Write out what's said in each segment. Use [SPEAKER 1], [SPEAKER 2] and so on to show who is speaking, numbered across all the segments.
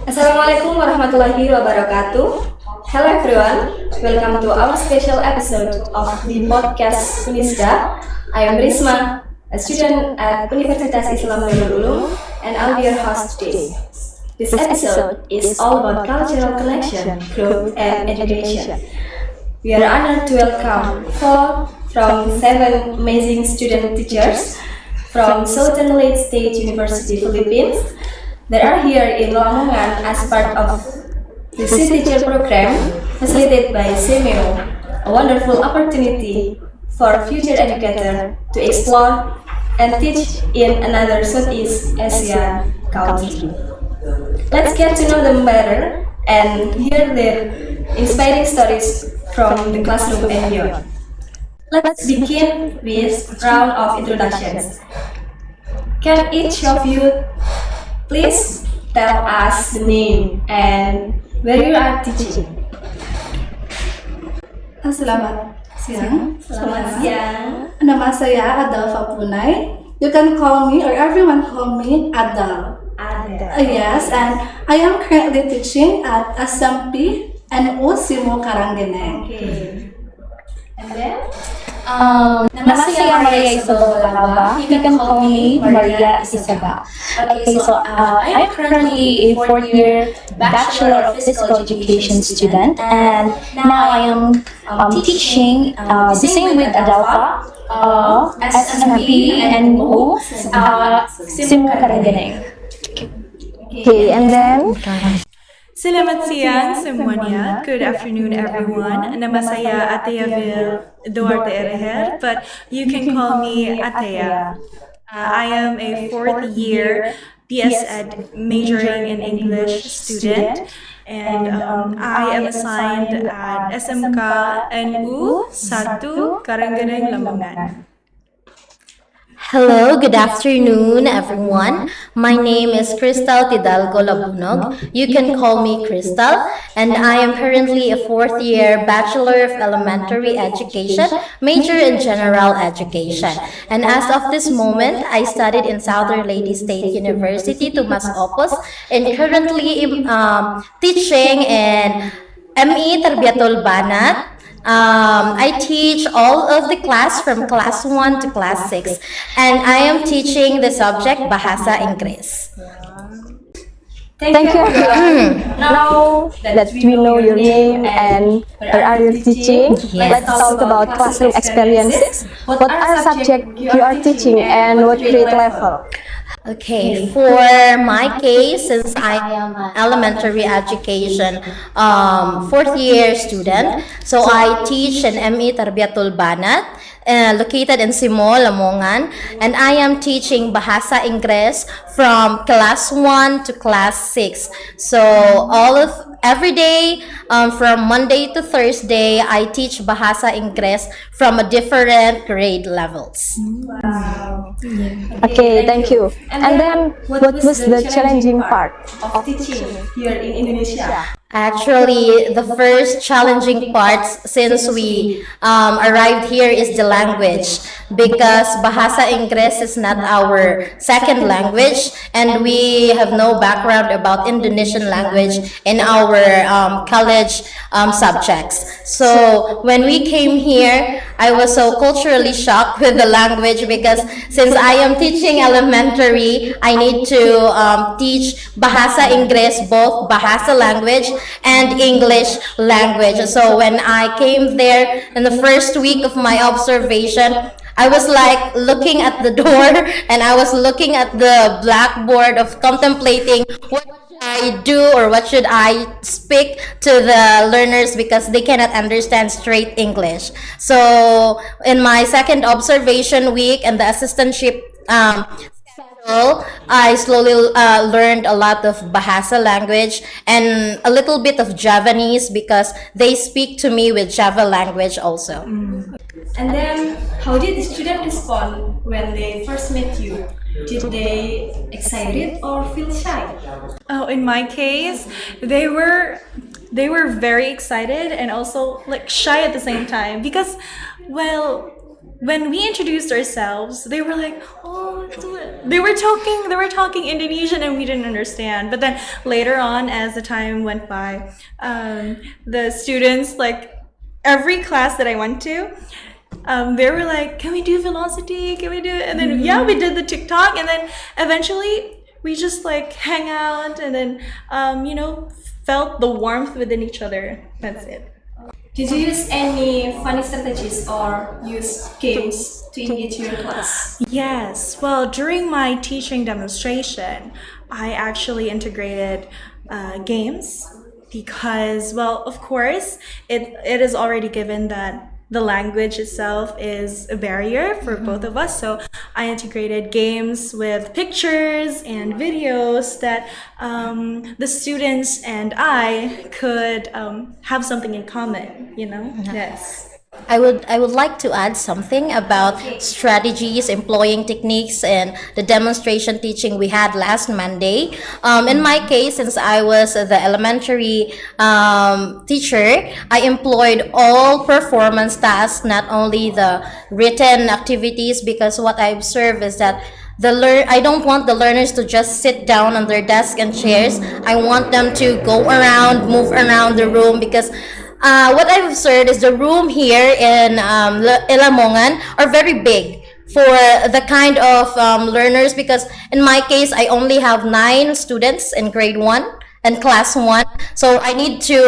[SPEAKER 1] Assalamualaikum warahmatullahi wabarakatuh. Hello everyone, welcome to our special episode of the podcast Unisda. I am Risma, a student at Universitas Islam Nurul Ulum, and I'll be your host today. This episode is all about cultural connection, growth, and education. We are honored to welcome four from seven amazing student teachers from Southern Lake State University, Philippines. They are here in Lamongan as part of the City Teacher program facilitated by CMEO, a wonderful opportunity for future educators to explore and teach in another Southeast Asia country. Let's get to know them better and hear their inspiring stories from the classroom and beyond. Let's begin with round of introductions. Can each of you please tell us the name and where you are teaching?
[SPEAKER 2] Selamat siang.
[SPEAKER 1] Selamat siang.
[SPEAKER 2] Nama saya Adal Punai. You can call me or everyone call me Adal.
[SPEAKER 1] Ada.
[SPEAKER 2] Yes, and I am currently teaching at SMP NU Simo Karanggeneng.
[SPEAKER 1] Okay. And then?
[SPEAKER 3] Nama saya Maria Isabel Laba. You can call me Maria Isabel. Okay, so I am currently a fourth-year Bachelor of Physical Education student, and now I am teaching the same with Adalfa, SMP and Simu Karanganeng. Okay, and then
[SPEAKER 4] Selamat siang semuanya. Good afternoon, everyone. Nama saya Ateyaville Duarte Ereher, but you can call me Ateya. I am a fourth year BS Ed majoring in English student, and I am assigned at SMK NU 1 Karangganeng Lamongan.
[SPEAKER 5] Hello, good afternoon, everyone. My name is Crystal Tidalgo Labunog. You can call me Crystal, and I am currently a fourth-year Bachelor of Elementary Education, major in General Education. And as of this moment, I studied in Southern Lady State University, Tumas Opus, and currently teaching in ME Tarbiyatul Banat. I teach all of the class from class 1 to class 6, and I am teaching the subject Bahasa Inggris.
[SPEAKER 3] thank you. Now that we know your name and where are you teaching, let's talk about classroom experiences. What are subjects you are teaching and what grade level?
[SPEAKER 5] Okay, for my case, since I am an elementary education fourth year student, so I teach in ME Tarbiyatul Banat, located in Simo, Lamongan, and I am teaching Bahasa Inggris from class 1 to class 6. So every day, from Monday to Thursday, I teach Bahasa Inggris from a different grade levels.
[SPEAKER 1] Wow.
[SPEAKER 3] Okay, thank you.
[SPEAKER 1] And
[SPEAKER 3] then, what was the challenging part
[SPEAKER 1] of teaching here in Indonesia?
[SPEAKER 5] Actually, the first challenging parts since we arrived here is the language, because Bahasa Inggris is not our second language, and we have no background about Indonesian language in our college subjects. So when we came here, I was so culturally shocked with the language, because since I am teaching elementary, I need to teach Bahasa Inggris, both Bahasa language and English language. So when I came there in the first week of my observation, I was like looking at the door and I was looking at the blackboard of contemplating what should I do or what should I speak to the learners, because they cannot understand straight English. So in my second observation week and the assistantship I slowly learned a lot of Bahasa language and a little bit of Javanese, because they speak to me with Java language also.
[SPEAKER 1] And then, how did the student respond when they first met you? Did they excited or feel shy?
[SPEAKER 4] Oh, in my case, they were very excited and also like shy at the same time, because, well, when we introduced ourselves, they were like, "Oh, They were talking Indonesian and we didn't understand. But then later on, as the time went by, the students, like every class that I went to, they were like, "Can we do velocity? Can we do it?" And then yeah, we did the TikTok, and then eventually we just like hang out, and then felt the warmth within each other. That's it.
[SPEAKER 1] Did you use any funny strategies or use games to engage your class?
[SPEAKER 4] Yes. Well, during my teaching demonstration, I actually integrated games because, well, of course, it is already given that the language itself is a barrier for both of us. So I integrated games with pictures and videos that the students and I could have something in common, Yes.
[SPEAKER 5] I would like to add something about strategies, employing techniques, and the demonstration teaching we had last Monday. In my case, since I was the elementary teacher, I employed all performance tasks, not only the written activities, because what I observe is that I don't want the learners to just sit down on their desk and chairs. I want them to go around, move around the room, because what I've observed is the room here in Ilamongan are very big for the kind of learners, because in my case I only have 9 students in grade 1 and class 1, so I need to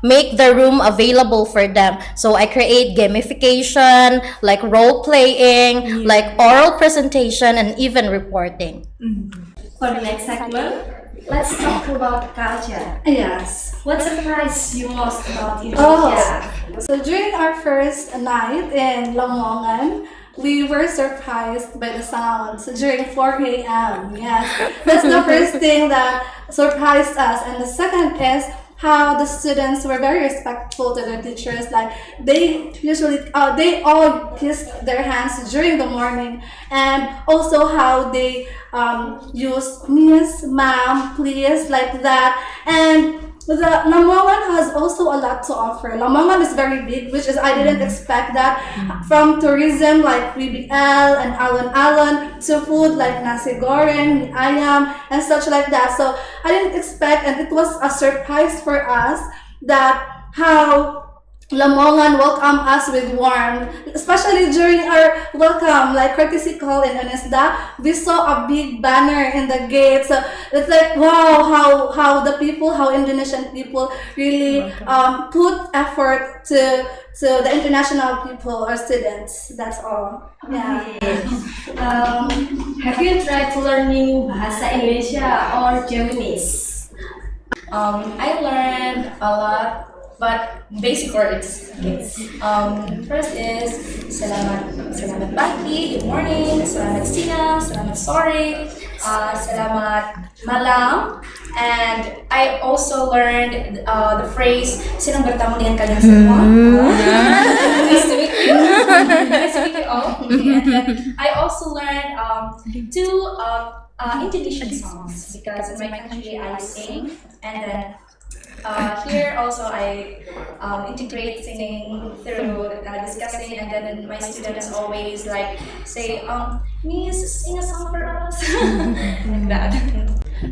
[SPEAKER 5] make the room available for them. So I create gamification, like role playing, like oral presentation, and even reporting.
[SPEAKER 1] For the next segment, let's talk about culture.
[SPEAKER 2] Yes.
[SPEAKER 1] What surprised you most about
[SPEAKER 2] Oh,
[SPEAKER 1] Indonesia?
[SPEAKER 2] so during our first night in Lamongan, we were surprised by the sounds during 4 a.m. Yes, that's the first thing that surprised us. And the second is how the students were very respectful to their teachers. Like they usually, they all kissed their hands during the morning, and also how they use miss, ma'am, please, like that. And the Lamongan has also a lot to offer. Lamongan is very big, which is I didn't expect that. From tourism like BBL and alon-alon to food like nasi goreng, mie ayam, and such like that. So I didn't expect, and it was a surprise for us that how Lamongan welcomed us with warmth, especially during our welcome, like courtesy call in Unisda. We saw a big banner in the gate, so it's like wow, how the people, how Indonesian people really put effort to the international people or students. That's all. Yeah.
[SPEAKER 1] Have you tried to learning bahasa Indonesia or Japanese? I learned a lot, but basic words. Okay. First is selamat pagi, good morning, selamat siang, selamat sore, selamat malam, and I also learned the phrase senang bertemu dengan kalian semua. Nice to meet you. Nice to meet you all. Okay, and then I also learned 2 Indonesian songs, because in my country I sing, and then here also I integrate singing through discussing, and then my students always like say, Miss, sing a song for us, like that.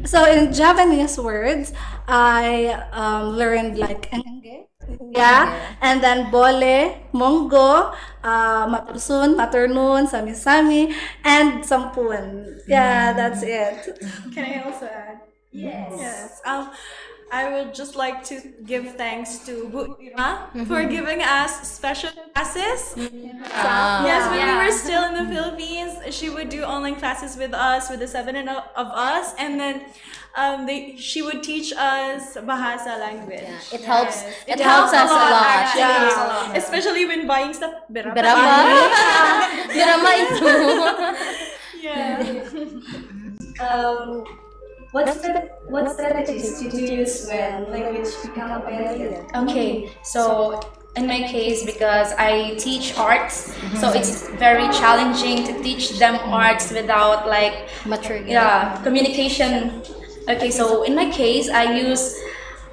[SPEAKER 2] So in Japanese words, I learned like enge, yeah, and then bole, monggo, matursun, maturnun, sami-sami, and sampun. Yeah, that's it.
[SPEAKER 4] Can I also add?
[SPEAKER 1] Yes.
[SPEAKER 4] Yes. I would just like to give thanks to Bu Irma for giving us special classes. Yes, when we were still in the Philippines, she would do online classes with us, with the 7 of us, and then she would teach us Bahasa language.
[SPEAKER 5] Yeah, it helps.
[SPEAKER 4] Yes.
[SPEAKER 5] It helps us a lot.
[SPEAKER 4] Actually.
[SPEAKER 5] Yeah.
[SPEAKER 4] Especially when buying stuff. Berapa?
[SPEAKER 5] Berapa itu?
[SPEAKER 4] Yeah.
[SPEAKER 1] What strategies did you use when language become a barrier?
[SPEAKER 6] Okay, so in my case, because I teach arts, so it's very challenging to teach them arts without like
[SPEAKER 5] Mature.
[SPEAKER 6] communication. Okay, so in my case, I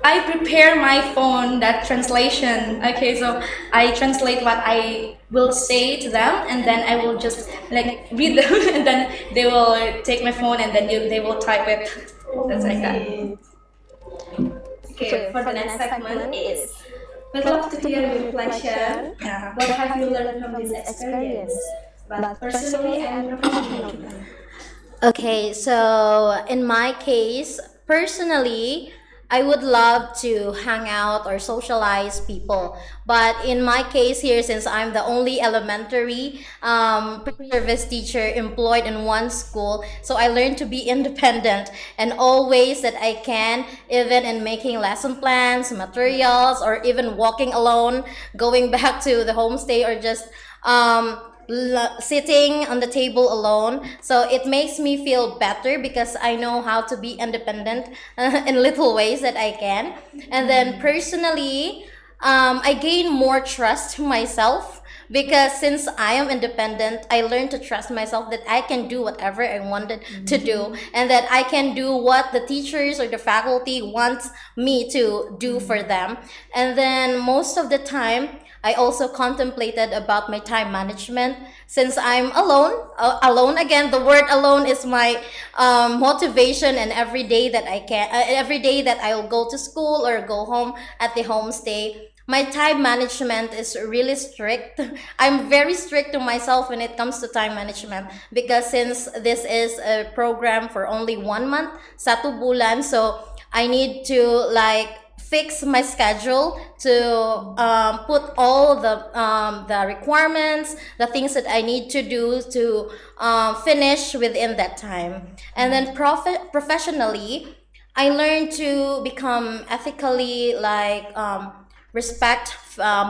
[SPEAKER 6] I prepare my phone that translation. Okay, so I translate what I will say to them, and then I will just like read them, and then they will take my phone, and then they will type it. That's like that.
[SPEAKER 1] Okay, for the next segment is, we'd love to hear your reflection. What have you learned from this experience, but personally and professionally?
[SPEAKER 5] Okay, so in my case, personally, I would love to hang out or socialize people. But in my case here, since I'm the only elementary pre-service teacher employed in one school, so I learned to be independent and all ways that I can, even in making lesson plans, materials, or even walking alone, going back to the homestay, or just sitting on the table alone. So it makes me feel better because I know how to be independent in little ways that I can. And then personally, I gain more trust to myself because since I am independent, I learned to trust myself that I can do whatever I wanted to do, and that I can do what the teachers or the faculty wants me to do for them. And then most of the time, I also contemplated about my time management since I'm alone. Alone again. The word alone is my motivation, and every day that every day that I'll go to school or go home at the homestay, my time management is really strict. I'm very strict to myself when it comes to time management because since this is a program for only 1 month, satu bulan, so I need to like fix my schedule to put all the requirements, the things that I need to do to finish within that time. And then professionally, I learned to become ethically like respect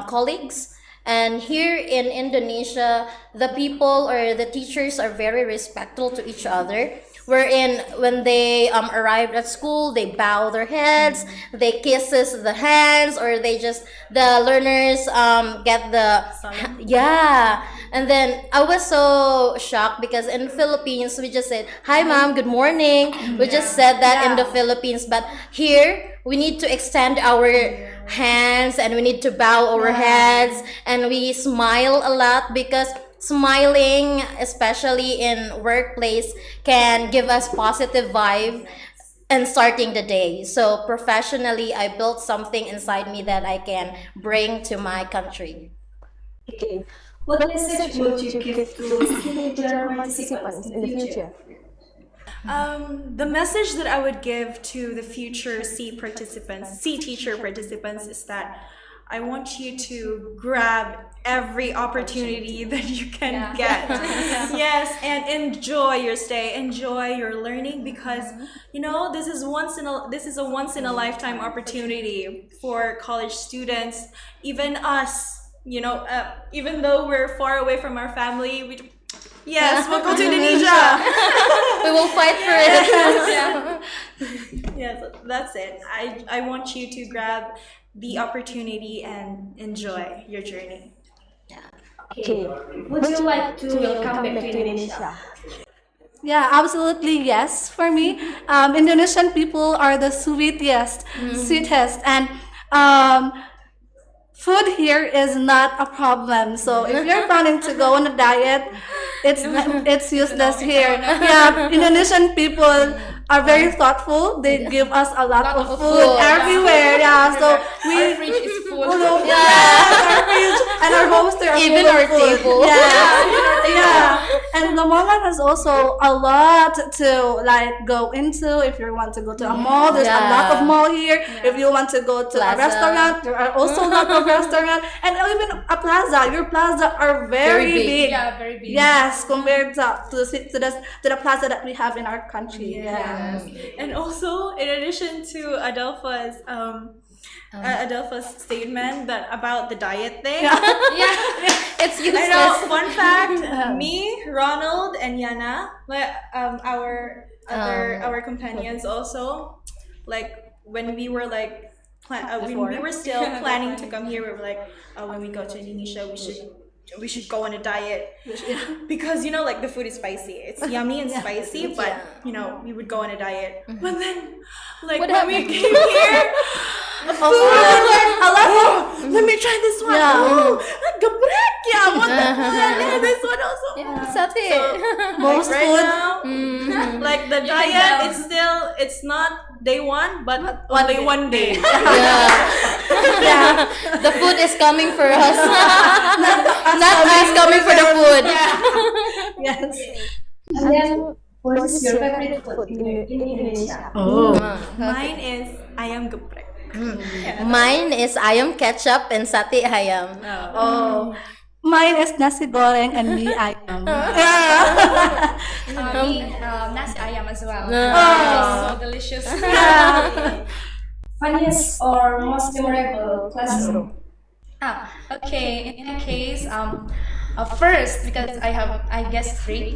[SPEAKER 5] colleagues. And here in Indonesia, the people or the teachers are very respectful to each other. Wherein when they arrived at school, they bow their heads, they kisses the hands, or they just the learners get the yeah. And then I was so shocked because in Philippines we just said hi ma'am, good morning. We just said that in the Philippines, but here we need to extend our hands and we need to bow our heads and we smile a lot because smiling, especially in workplace, can give us positive vibe and starting the day. So professionally, I built something inside me that I can bring to my country.
[SPEAKER 1] Okay, what message would you give to teenager participants in the future?
[SPEAKER 4] The message that I would give to the future C teacher participants is that I want you to grab every opportunity that you can get. Yes, and enjoy your stay, enjoy your learning because you know this is a once in a lifetime opportunity for college students, even us. You know, even though we're far away from our family, yes, we'll go to Indonesia.
[SPEAKER 5] We will fight for it.
[SPEAKER 4] Yes, that's it. I want you to grab the opportunity and enjoy your journey.
[SPEAKER 1] Okay, would you like to welcome back to Indonesia?
[SPEAKER 2] Yeah, absolutely yes. For me, Indonesian people are the sweetest, and food here is not a problem. So if you're planning to go on a diet, it's useless here. Yeah, Indonesian people are very thoughtful. They give us a lot of food everywhere. Yeah, so
[SPEAKER 6] Our fridge is full.
[SPEAKER 2] our fridge and our homestay are
[SPEAKER 5] Even
[SPEAKER 2] full of
[SPEAKER 5] our
[SPEAKER 2] food.
[SPEAKER 5] table.
[SPEAKER 2] Yeah. And Lamongan has also a lot to like go into. If you want to go to a mall, there's a lot of mall here. If you want to go to a
[SPEAKER 5] Plaza.
[SPEAKER 2] restaurant, there are also a lot of restaurants. And even a plaza. Your plaza are very
[SPEAKER 5] Very big.
[SPEAKER 2] big.
[SPEAKER 6] Yeah, very big.
[SPEAKER 2] Yes, compared to the plaza that we have in our country. Yeah.
[SPEAKER 4] And also, in addition to Adelpha's statement that about the diet thing,
[SPEAKER 5] It's
[SPEAKER 4] I know.
[SPEAKER 5] useless.
[SPEAKER 4] Fun fact: me, Ronald, and Yana, our companions also, like when we were like when we were still planning to come here, we were like, when we go to Indonesia, we should go on a diet because you know like the food is spicy, it's yummy and spicy, but you know we would go on a diet. But then like when we came here,
[SPEAKER 2] A lot of
[SPEAKER 4] Let me try this one.
[SPEAKER 2] Yeah.
[SPEAKER 4] Oh, geprek ya. What the yeah, this one also.
[SPEAKER 5] Sate.
[SPEAKER 2] most
[SPEAKER 4] Right
[SPEAKER 2] food.
[SPEAKER 4] now, like the diet is still, it's not day one, but only one day.
[SPEAKER 5] Yeah. The food is coming for us. Not us coming for the food.
[SPEAKER 2] Yes.
[SPEAKER 1] And then, what is your favorite food in Indonesia?
[SPEAKER 4] Mine is ayam geprek.
[SPEAKER 5] Mine is ayam ketchup and sate ayam.
[SPEAKER 2] Oh. Mine is nasi goreng and mie ayam.
[SPEAKER 6] Nasi ayam as well. So delicious.
[SPEAKER 1] Funniest or most memorable classroom?
[SPEAKER 6] Okay. In that case, first, because I guess three.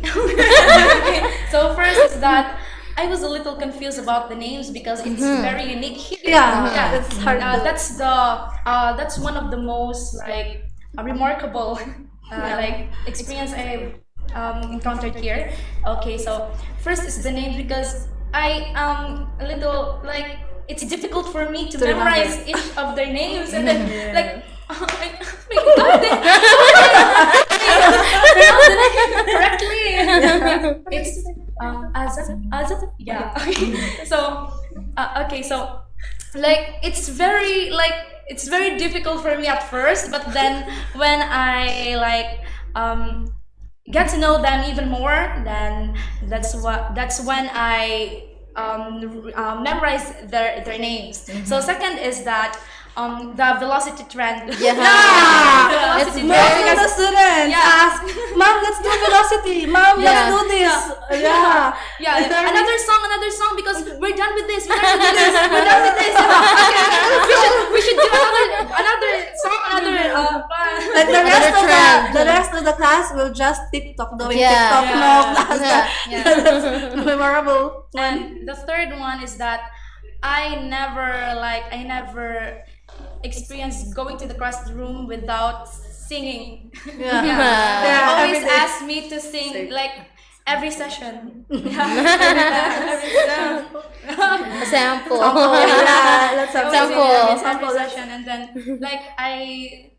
[SPEAKER 6] So first is that I was a little confused about the names because it's very unique here.
[SPEAKER 2] Yeah, it's hard to-
[SPEAKER 6] That's one of the most like remarkable like experience I encountered here. Okay, so first is the name because I a little like it's difficult for me to memorize each of their names and then like oh my god, pronounce the name correctly. It's Azat, yeah. Okay. So okay, so like it's very difficult for me at first, but then when I like get to know them even more, then that's when I memorize their names. So second is that the velocity trend.
[SPEAKER 5] Yeah.
[SPEAKER 6] Velocity
[SPEAKER 5] It's
[SPEAKER 2] Most
[SPEAKER 6] trend.
[SPEAKER 2] of the students ask, Mom, let's do velocity. Mom, let's do this. Yeah.
[SPEAKER 6] Yeah, another song because we're done with this. We're done with this. We're done with this. Okay, we should do another song,
[SPEAKER 2] Like
[SPEAKER 5] trend.
[SPEAKER 2] the rest of the class will just TikTok doing
[SPEAKER 5] Yeah.
[SPEAKER 2] TikTok.
[SPEAKER 6] Yeah.
[SPEAKER 2] No class.
[SPEAKER 5] Yeah.
[SPEAKER 2] That's memorable.
[SPEAKER 6] And the third one is that I never experienced going to the classroom without singing.
[SPEAKER 2] Yeah.
[SPEAKER 6] They always
[SPEAKER 2] every day.
[SPEAKER 6] ask me to sing like every session. Every session.
[SPEAKER 5] Sample.
[SPEAKER 2] Yeah, let's have
[SPEAKER 5] Sample.
[SPEAKER 6] Every session, and then like I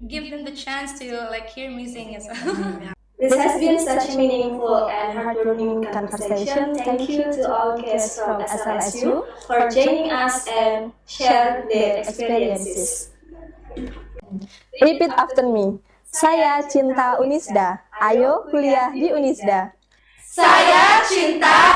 [SPEAKER 6] give them the chance to like hear me sing as well.
[SPEAKER 1] This has been such a meaningful and heartwarming conversation. Thank you to all guests from SLSU for joining us and share their experiences.
[SPEAKER 7] Repeat after me. Saya cinta Unisda. Ayo kuliah di Unisda.
[SPEAKER 2] Saya cinta